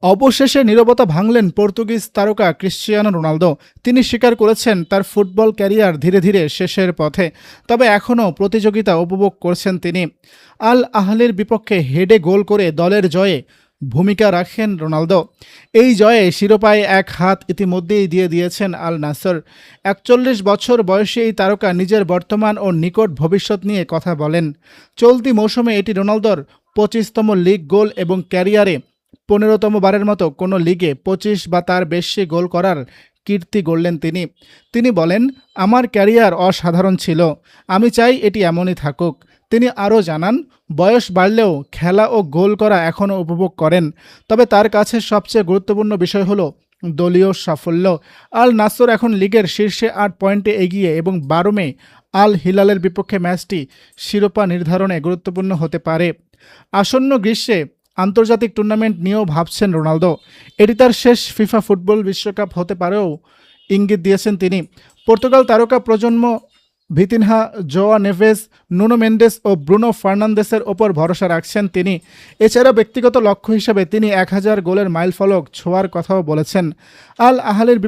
অবশেষে নীরবতা ভাঙলেন পর্তুগিজ তারকা ক্রিশ্চিয়ানো রোনালদো। তিনি স্বীকার করেছেন তার ফুটবল ক্যারিয়ার ধীরে ধীরে শেষের পথে, তবে এখনও প্রতিযোগিতা উপভোগ করছেন তিনি। আল আহলির বিপক্ষে হেডে গোল করে দলের জয়ে ভূমিকা রাখেন রোনালদো। এই জয়ে শিরোপায় এক হাত ইতিমধ্যেই দিয়ে দিয়েছেন আল নাসর। ৪১ বছর বয়সী এই তারকা নিজের বর্তমান ও নিকট ভবিষ্যৎ নিয়ে কথা বলেন। চলতি মৌসুমে এটি রোনালদোর ২৫তম লিগ গোল এবং ক্যারিয়ারে ১৫তম বারের মতো কোনো লিগে ২৫ বা তার বেশি গোল করার কীর্তি গড়লেন তিনি। তিনি বলেন, আমার ক্যারিয়ার অসাধারণ ছিল, আমি চাই এটি এমনই থাকুক। তিনি আরও জানান, বয়স বাড়লেও খেলা ও গোল করা এখনও উপভোগ করেন, তবে তার কাছে সবচেয়ে গুরুত্বপূর্ণ বিষয় হলো দলীয় সাফল্য। আল নাসর এখন লিগের শীর্ষে ৮ পয়েন্টে এগিয়ে এবং ১২ মে আল হিলালের বিপক্ষে ম্যাচটি শিরোপা নির্ধারণে গুরুত্বপূর্ণ হতে পারে। আসন্ন গ্রীষ্মে আন্তর্জাতিক টুর্নামেন্ট নিয়েও ভাবছেন রোনালদো। এটি তার শেষ ফিফা ফুটবল বিশ্বকাপ হতে পারেও ইঙ্গিত দিয়েছেন তিনি। পর্তুগাল তারকা প্রজন্ম ভিতিনহা, জোয়া নেভেস, নুনো মেন্ডেস ও ব্রুনো ফার্নান্দেসের ওপর ভরসা রাখছেন তিনি। এছাড়া ব্যক্তিগত লক্ষ্য হিসেবে তিনি ১০০০ গোলের মাইলফলক ছোঁয়ার কথাও বলেছেন। আল আহলির